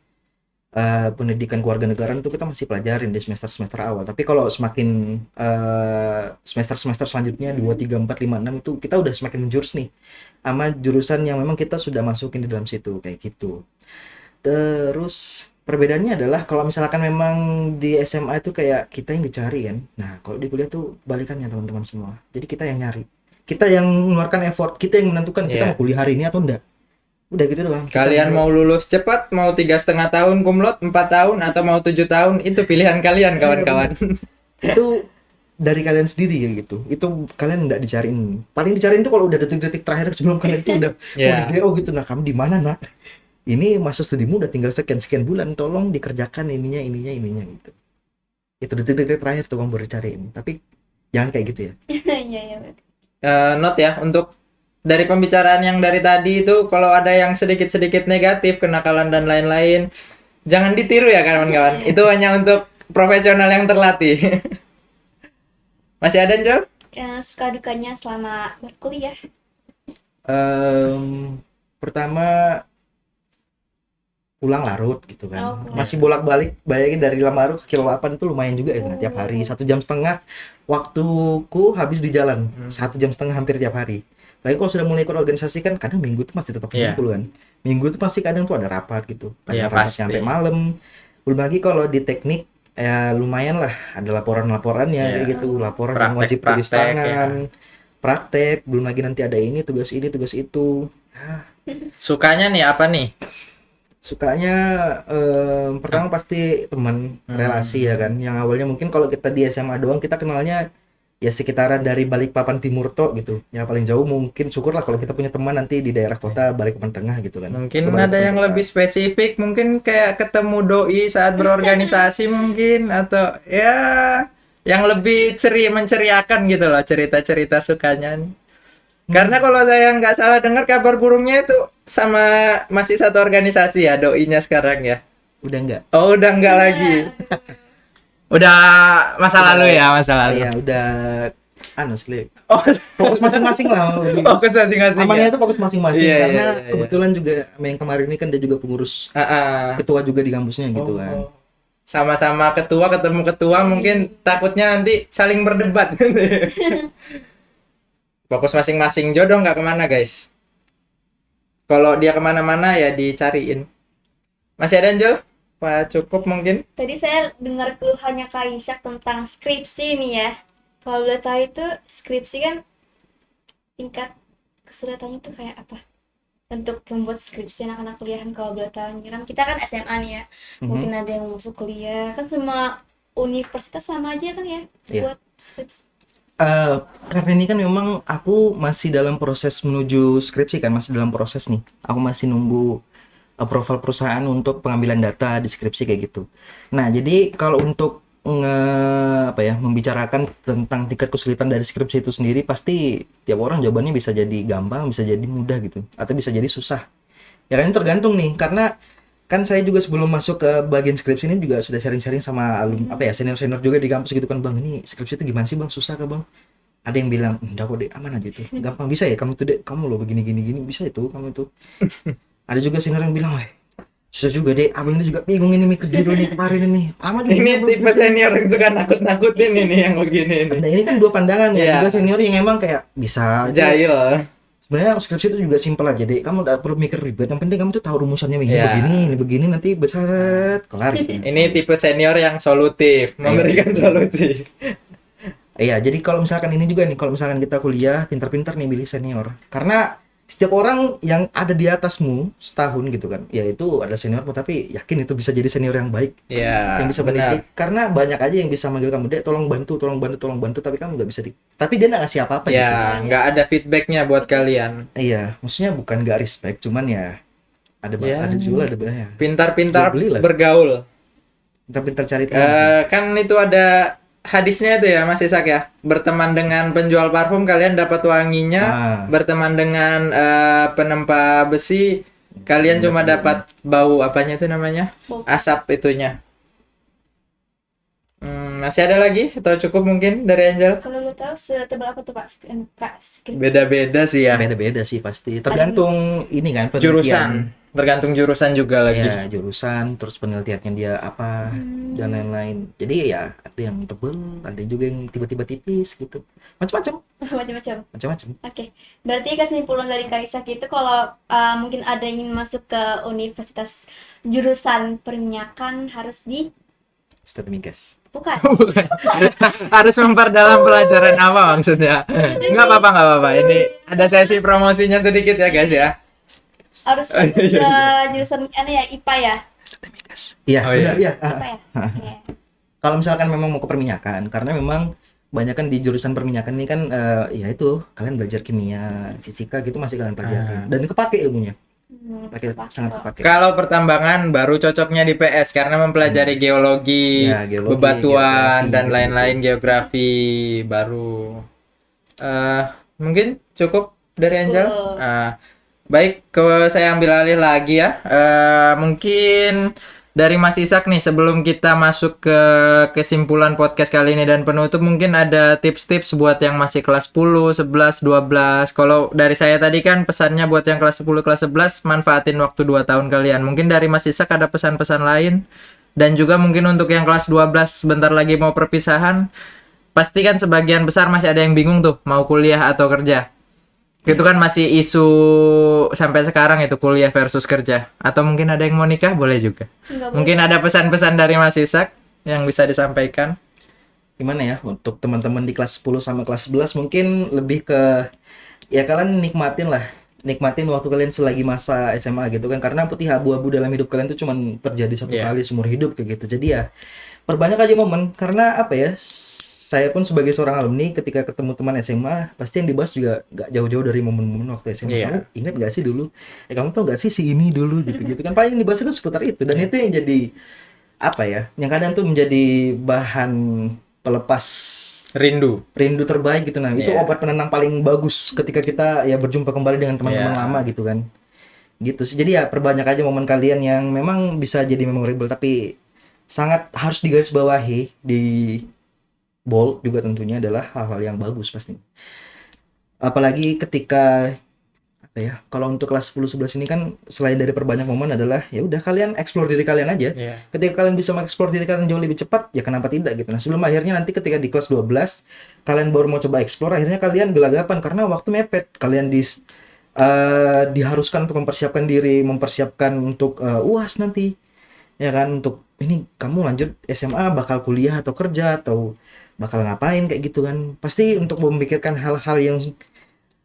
pendidikan kewarganegaraan itu kita masih pelajarin di semester-semester awal. Tapi kalau semakin semester-semester selanjutnya 2, 3, 4, 5, 6 itu kita udah semakin menjurus nih sama jurusan yang memang kita sudah masukin di dalam situ kayak gitu. Terus perbedaannya adalah kalau misalkan memang di SMA itu kayak kita yang dicari kan. Nah, kalau di kuliah tuh balikannya teman-teman semua. Jadi kita yang nyari. Kita yang mengeluarkan effort, kita yang menentukan kita Iya. mau kuliah hari ini atau enggak. Udah gitu doang. Kita Kalian mau lulus cepat, mau 3,5 tahun kumlot, 4 tahun, atau mau 7 tahun, itu pilihan kalian kawan-kawan. itu dari kalian sendiri ya gitu. Itu kalian enggak dicariin. Paling dicariin tuh kalau udah detik-detik terakhir sebelum kalian tuh udah Iya. di DO gitu. Nah, kamu di mana, Nak? Ini masa studimu udah tinggal sekian bulan, tolong dikerjakan ininya gitu. Itu detik-detik terakhir tuh kamu baru cariin. Tapi jangan kayak gitu ya. Iya, iya berarti. Note ya, untuk dari pembicaraan yang dari tadi itu kalau ada yang sedikit-sedikit negatif, kenakalan dan lain-lain, jangan ditiru ya kawan-kawan. Itu hanya untuk profesional yang terlatih. Masih ada, Angel? Suka dukanya selama berkuliah. Pertama pulang larut gitu kan. Oh, pulang. Masih bolak-balik, bayangin dari Lamaru ke Kilowapan tuh lumayan juga ya. Nah, tiap hari 1,5 jam waktuku habis di jalan 1,5 jam hampir tiap hari. Lagi kalau sudah mulai ikut organisasi kan kadang minggu tuh masih tetap Iya. kumpul kan. Minggu tuh pasti kadang tuh ada rapat gitu. Iya, Kadang rapat pasti. sampai malam. Belum lagi kalau di teknik ya lumayan lah ada laporan-laporannya Iya. kayak gitu, laporan yang wajib tulis Praktek-praktek, tangan. Praktek, belum lagi nanti ada ini, tugas itu. Sukanya nih apa nih? Sukanya pertama pasti teman, relasi ya kan. Yang awalnya mungkin kalau kita di SMA doang kita kenalnya ya sekitaran dari Balikpapan Timur tok gitu. Ya paling jauh mungkin syukurlah kalau kita punya teman nanti di daerah kota Balikpapan Tengah gitu kan. Mungkin Atau Balikpapan ada yang Kota. lebih spesifik, mungkin kayak ketemu doi saat berorganisasi mungkin, atau ya yang lebih menceriakan gitu loh cerita-cerita sukanya. Karena kalau saya nggak salah dengar kabar burungnya itu sama masih satu organisasi ya doinya sekarang ya. Udah enggak? Oh udah nggak lagi. Udah masa lalu ya, masa lalu. Iya, udah sih. Oh, Fokus masing-masing lah. fokus masing-masing Amannya ya. itu fokus masing-masing Iya, karena iya, iya. kebetulan juga sama yang kemarin ini kan dia juga pengurus ketua juga di kampusnya gitu kan. Oh. Sama-sama ketua ketemu ketua mungkin takutnya nanti saling berdebat. Fokus masing-masing, jodoh nggak kemana guys. Kalau dia kemana-mana ya dicariin. Masih ada Angel? Pak cukup mungkin. Tadi saya dengar keluhannya Kak Ishak tentang skripsi nih ya. Kalau boleh tahu itu skripsi kan tingkat kesulitannya tuh kayak apa? Untuk membuat skripsi anak-anak kuliahan kalau boleh tahu nih kan kita kan SMA nih ya. Mungkin ada yang masuk kuliah. Kan semua universitas sama aja kan ya Iya. buat skripsi. Karena ini kan memang aku masih dalam proses menuju skripsi kan, masih dalam proses nih. Aku masih nunggu approval perusahaan untuk pengambilan data di skripsi kayak gitu. Nah, jadi kalau untuk membicarakan tentang tingkat kesulitan dari skripsi itu sendiri, pasti tiap orang jawabannya bisa jadi gampang, bisa jadi mudah gitu, atau bisa jadi susah. Ya kan ini tergantung nih, karena kan saya juga sebelum masuk ke bagian skripsi ini juga sudah sharing-sharing sama senior-senior juga di kampus gitu kan, Bang, ini skripsi itu gimana sih Bang, susah kah Bang? Ada yang bilang, enggak kok Dek, aman aja itu, gampang, bisa ya kamu tuh Dek, kamu loh begini, bisa itu, kamu itu. Ada juga senior yang bilang, wah susah juga Dek, abang ini juga bingung ini mikir dulu nih kemarin ini. Lama juga Ini Bang, tipe senior yang suka nakut-nakutin ini yang begini ini. Nah ini kan dua pandangan ya, Iya. juga senior yang emang kayak bisa aja. Jahil. Sebenarnya skripsi itu juga simpel aja Dek, kamu nggak perlu mikir ribet, yang penting kamu tuh tahu rumusannya ini Iya. ini begini nanti besar kelar gitu. Ini tipe senior yang solutif, memberikan solusi. Iya, jadi kalau misalkan ini juga nih, kalau misalkan kita kuliah, pintar-pintar nih pilih senior. Karena setiap orang yang ada di atasmu setahun gitu kan, ya itu ada senior, tapi yakin itu bisa jadi senior yang baik, Iya, yang bisa benar. mendidik. Karena banyak aja yang bisa manggil kamu, Dek, tolong bantu, tapi kamu nggak bisa tapi dia nggak ngasih apa-apa gitu. Ya, nggak ada feedbacknya buat kalian. Iya, maksudnya bukan nggak respect, cuman ya ada Ya. ada juga ada banyak. Pintar-pintar Jual beli lah. bergaul. Pintar-pintar cari teman sih. Kan itu ada hadisnya itu ya Mas Isak ya. Berteman dengan penjual parfum kalian dapat wanginya, berteman dengan penempa besi kalian cuma dapat bau apanya itu namanya? Bau. Asap itunya. Masih ada lagi atau cukup mungkin dari Angel? Kalau lo tahu setebal apa tuh Pak? Kak, skripsi. Beda-beda sih ya. Beda-beda sih pasti. Tergantung ini kan penelitian. Jurusan. Tergantung jurusan juga lagi. Ya, jurusan, terus penelitiannya dia apa dan lain-lain. Jadi ya ada yang tebel, ada juga yang tiba-tiba tipis gitu. Macam-macam, Macam-macam. macam-macam. Oke, berarti kesimpulan dari Kak Ishak itu kalau mungkin ada yang ingin masuk ke universitas jurusan perminyakan harus di Step migas. bukan Harus memperdalam pelajaran apa maksudnya? Nggak apa-apa. Ini ada sesi promosinya sedikit ya guys ya. harus fokus ke jurusan IPA ya Step migas. Iya, Oh, iya. benar ya. IPA ya. Oke. Kalau misalkan memang mau ke perminyakan, karena memang banyak kan di jurusan perminyakan ini kan ya itu kalian belajar kimia, fisika gitu masih kalian pelajarin dan kepake ilmunya. Sangat kepake. Kalau pertambangan baru cocoknya di PS karena mempelajari geologi, Ya, geologi, bebatuan geografi, dan gitu. lain-lain geografi baru. Mungkin cukup dari Angel. Cukup. Baik, saya ambil alih lagi ya. Mungkin dari Mas Isak nih sebelum kita masuk ke kesimpulan podcast kali ini dan penutup, mungkin ada tips-tips buat yang masih kelas 10, 11, 12. Kalau dari saya tadi kan pesannya buat yang kelas 10, kelas 11 manfaatin waktu 2 tahun kalian. Mungkin dari Mas Isak ada pesan-pesan lain dan juga mungkin untuk yang kelas 12 sebentar lagi mau perpisahan. pasti kan sebagian besar masih ada yang bingung tuh mau kuliah atau kerja. Itu kan masih isu sampai sekarang itu kuliah versus kerja. Atau mungkin ada yang mau nikah boleh juga. Nggak boleh. Mungkin ada pesan-pesan dari Mas Isak yang bisa disampaikan. Gimana ya untuk teman-teman di kelas 10 sama kelas 11 mungkin lebih ke ya kalian nikmatin waktu kalian selagi masa SMA gitu kan, karena putih abu-abu dalam hidup kalian tuh cuman terjadi satu Iya. kali seumur hidup kayak gitu. Jadi ya perbanyak aja momen, karena apa ya, saya pun sebagai seorang alumni ketika ketemu teman SMA pasti yang dibahas juga nggak jauh-jauh dari momen-momen waktu SMA. Iya. Kamu ingat gak sih dulu? Kamu tau gak sih si ini dulu gitu-gitu kan, paling yang dibahas itu seputar itu, dan itu yang jadi apa ya, yang kadang tuh menjadi bahan pelepas Rindu. rindu terbaik gitu. Nah, itu Iya. obat penenang paling bagus ketika kita ya berjumpa kembali dengan teman-teman Iya. lama gitu kan. Gitu sih. Jadi ya perbanyak aja momen kalian yang memang bisa jadi memorable, tapi sangat harus digarisbawahi di bold juga tentunya adalah hal-hal yang bagus pasti. Apalagi ketika apa ya, kalau untuk kelas 10 11 ini kan selain dari perbanyak momen adalah ya udah kalian explore diri kalian aja. Iya. Ketika kalian bisa mengeksplor diri kalian jauh lebih cepat, ya kenapa tidak gitu. Nah, sebelum akhirnya nanti ketika di kelas 12 kalian baru mau coba explore, akhirnya kalian gelagapan karena waktu mepet. Kalian diharuskan untuk mempersiapkan diri, mempersiapkan untuk UAS nanti. Ya kan, untuk ini kamu lanjut SMA bakal kuliah atau kerja atau bakal ngapain kayak gitu kan. Pasti untuk memikirkan hal-hal yang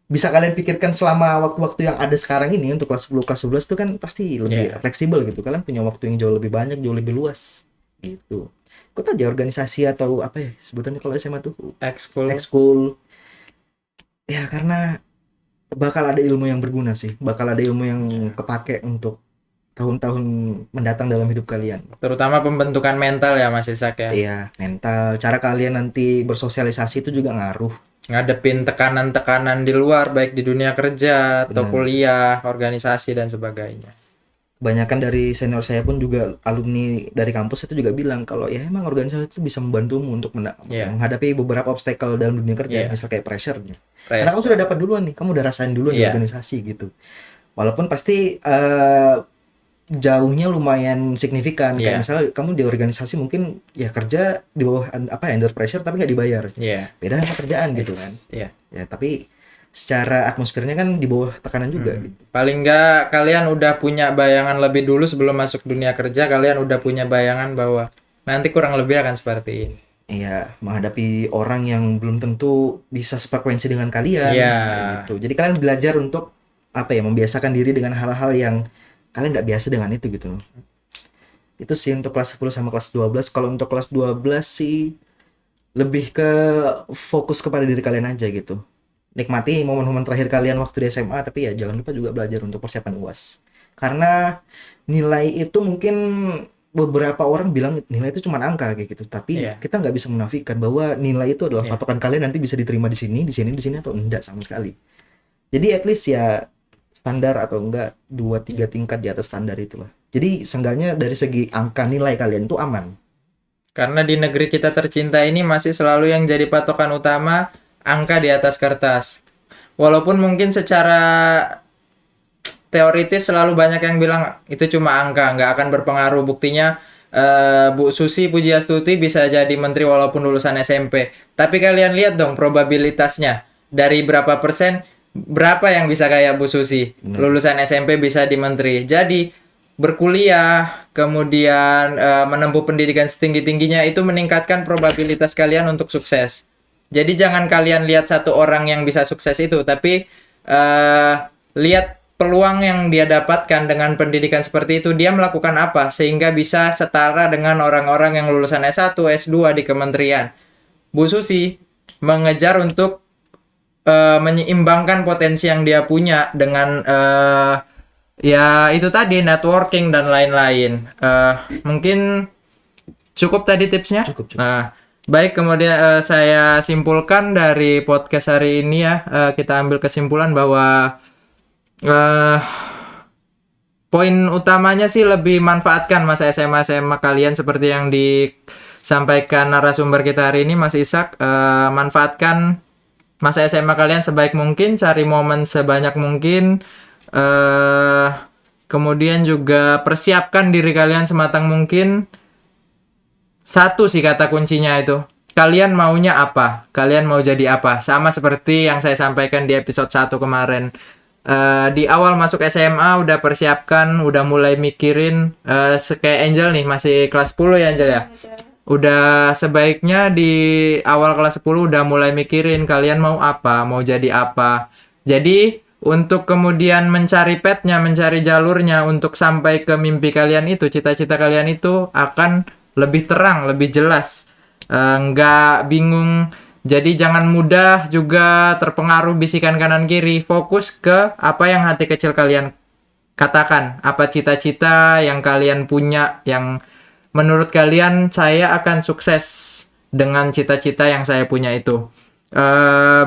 bisa kalian pikirkan selama waktu-waktu yang ada sekarang ini untuk kelas 10 kelas 11 itu kan pasti lebih Iya. fleksibel gitu. Kalian punya waktu yang jauh lebih banyak, jauh lebih luas gitu. Ikut aja organisasi atau apa ya sebutannya kalau SMA tuh Ekskul. ekskul. Ya karena bakal ada ilmu yang berguna sih, bakal ada ilmu yang kepake untuk tahun-tahun mendatang dalam hidup kalian. Terutama pembentukan mental ya Mas Isak ya. Iya, mental, cara kalian nanti bersosialisasi itu juga ngaruh. Ngadepin tekanan-tekanan di luar baik di dunia kerja atau Benar. kuliah, organisasi dan sebagainya. Kebanyakan dari senior saya pun juga alumni dari kampus itu juga bilang kalau ya emang organisasi itu bisa membantumu untuk Iya. menghadapi beberapa obstacle dalam dunia kerja, Iya. misal kayak pressure. Karena kamu Press. sudah dapat duluan nih, kamu udah rasain duluan di Iya. organisasi gitu. Walaupun pasti jauhnya lumayan signifikan. Kayak Iya. misalnya kamu di organisasi mungkin ya kerja di bawah under pressure tapi nggak dibayar. Iya. Beda sama kerjaan gitu kan. Iya. Ya tapi secara atmosfernya kan di bawah tekanan juga gitu. Paling nggak kalian udah punya bayangan lebih dulu sebelum masuk dunia kerja, kalian udah punya bayangan bahwa nanti kurang lebih akan seperti ini. Iya, menghadapi orang yang belum tentu bisa sefrekuensi dengan kalian. Iya. Kayak gitu. Jadi kalian belajar untuk apa ya, membiasakan diri dengan hal-hal yang kalian nggak biasa dengan itu gitu loh. Itu sih untuk kelas 10 sama kelas 12. Kalau untuk kelas 12 sih lebih ke fokus kepada diri kalian aja gitu. Nikmati momen-momen terakhir kalian waktu di SMA, tapi ya jangan lupa juga belajar untuk persiapan UAS. Karena nilai itu mungkin beberapa orang bilang nilai itu cuma angka kayak gitu, tapi Iya. kita nggak bisa menafikan bahwa nilai itu adalah Iya. patokan kalian nanti bisa diterima di sini, di sini atau enggak sama sekali. Jadi at least ya standar atau enggak 2-3 tingkat di atas standar itulah. Jadi seenggaknya dari segi angka nilai kalian itu aman. Karena di negeri kita tercinta ini masih selalu yang jadi patokan utama angka di atas kertas. Walaupun mungkin secara teoritis selalu banyak yang bilang itu cuma angka, nggak akan berpengaruh. Buktinya Bu Susi Pujiastuti bisa jadi menteri walaupun lulusan SMP. Tapi kalian lihat dong probabilitasnya. Dari berapa persen, berapa yang bisa kayak Bu Susi. Lulusan SMP bisa di menteri. Jadi berkuliah, kemudian menempuh pendidikan setinggi-tingginya itu meningkatkan probabilitas kalian untuk sukses. Jadi jangan kalian lihat satu orang yang bisa sukses itu, tapi lihat peluang yang dia dapatkan dengan pendidikan seperti itu, dia melakukan apa sehingga bisa setara dengan orang-orang yang lulusan S1, S2 di kementerian. Bu Susi mengejar untuk menyeimbangkan potensi yang dia punya dengan ya itu tadi networking dan lain-lain. Mungkin cukup tadi tipsnya. Cukup. Nah, baik, kemudian saya simpulkan dari podcast hari ini ya, kita ambil kesimpulan bahwa poin utamanya sih lebih manfaatkan masa SMA kalian seperti yang disampaikan narasumber kita hari ini Mas Isak. Manfaatkan masa SMA kalian sebaik mungkin, cari momen sebanyak mungkin, kemudian juga persiapkan diri kalian sematang mungkin. Satu sih kata kuncinya itu, kalian maunya apa? Kalian mau jadi apa? Sama seperti yang saya sampaikan di episode 1 kemarin. Di awal masuk SMA udah persiapkan, udah mulai mikirin, kayak Angel nih masih kelas 10 ya Angel ya? Udah sebaiknya di awal kelas 10 udah mulai mikirin kalian mau apa, mau jadi apa. Jadi untuk kemudian mencari path-nya, mencari jalurnya untuk sampai ke mimpi kalian itu, cita-cita kalian itu akan lebih terang, lebih jelas. Nggak bingung. Jadi jangan mudah juga terpengaruh bisikan kanan kiri. Fokus ke apa yang hati kecil kalian katakan. Apa cita-cita yang kalian punya, yang menurut kalian saya akan sukses dengan cita-cita yang saya punya itu.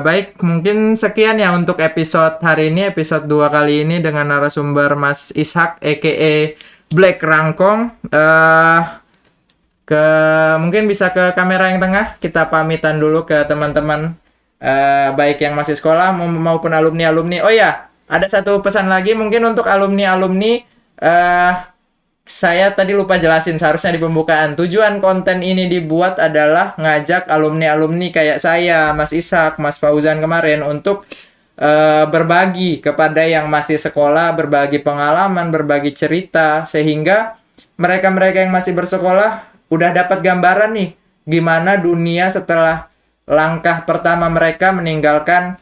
Baik, mungkin sekian ya untuk episode hari ini, episode 2 kali ini dengan narasumber Mas Ishak aka Black Rangkong. Mungkin bisa ke kamera yang tengah, kita pamitan dulu ke teman-teman, baik yang masih sekolah maupun alumni-alumni. Oh ya, ada satu pesan lagi mungkin untuk alumni-alumni. Saya tadi lupa jelasin seharusnya di pembukaan. Tujuan konten ini dibuat adalah ngajak alumni-alumni kayak saya, Mas Ishak, Mas Fauzan kemarin untuk berbagi kepada yang masih sekolah, berbagi pengalaman, berbagi cerita, sehingga mereka-mereka yang masih bersekolah udah dapat gambaran nih gimana dunia setelah langkah pertama mereka meninggalkan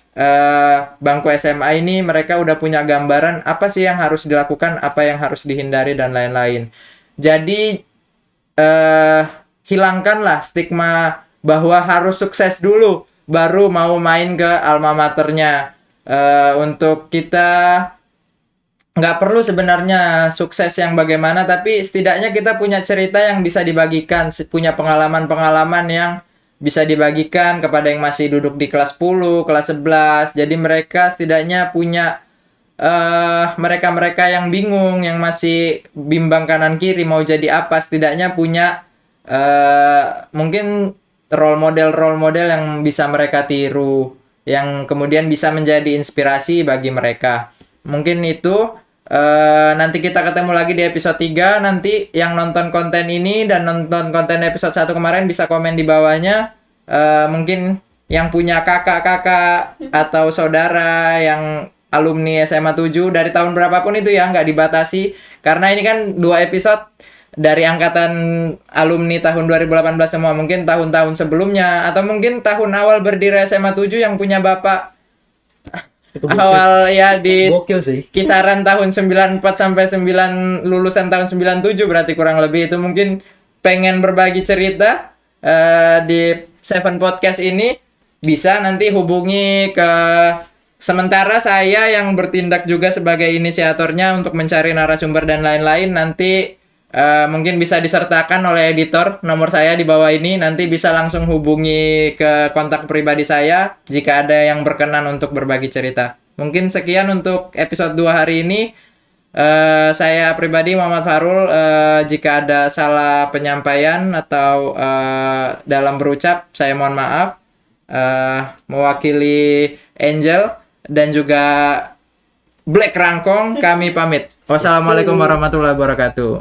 bangku SMA ini. Mereka udah punya gambaran apa sih yang harus dilakukan, apa yang harus dihindari dan lain-lain. Jadi hilangkanlah stigma bahwa harus sukses dulu baru mau main ke alma maternya. Untuk kita nggak perlu sebenarnya sukses yang bagaimana, tapi setidaknya kita punya cerita yang bisa dibagikan, punya pengalaman-pengalaman yang bisa dibagikan kepada yang masih duduk di kelas 10, kelas 11. Jadi mereka setidaknya punya mereka-mereka yang bingung, yang masih bimbang kanan kiri mau jadi apa, setidaknya punya mungkin role model yang bisa mereka tiru, yang kemudian bisa menjadi inspirasi bagi mereka. Mungkin itu. Nanti kita ketemu lagi di episode 3. Nanti yang nonton konten ini dan nonton konten episode 1 kemarin bisa komen di bawahnya. Mungkin yang punya kakak-kakak atau saudara yang alumni SMA 7 dari tahun berapapun itu ya, nggak dibatasi. Karena ini kan 2 episode dari angkatan alumni tahun 2018 semua. Mungkin tahun-tahun sebelumnya atau mungkin tahun awal berdiri SMA 7 yang punya bapak Itu awal ya di gokil sih. kisaran tahun 94 sampai 9 lulusan tahun 97 berarti kurang lebih itu mungkin pengen berbagi cerita di Seven Podcast ini, bisa nanti hubungi ke, sementara saya yang bertindak juga sebagai inisiatornya untuk mencari narasumber dan lain-lain. Nanti mungkin bisa disertakan oleh editor, nomor saya di bawah ini, nanti bisa langsung hubungi ke kontak pribadi saya jika ada yang berkenan untuk berbagi cerita. Mungkin sekian untuk episode 2 hari ini. Saya pribadi Muhammad Farul, jika ada salah penyampaian atau dalam berucap saya mohon maaf. Mewakili Angel dan juga Black Rangkong, kami pamit. Wassalamualaikum warahmatullahi wabarakatuh.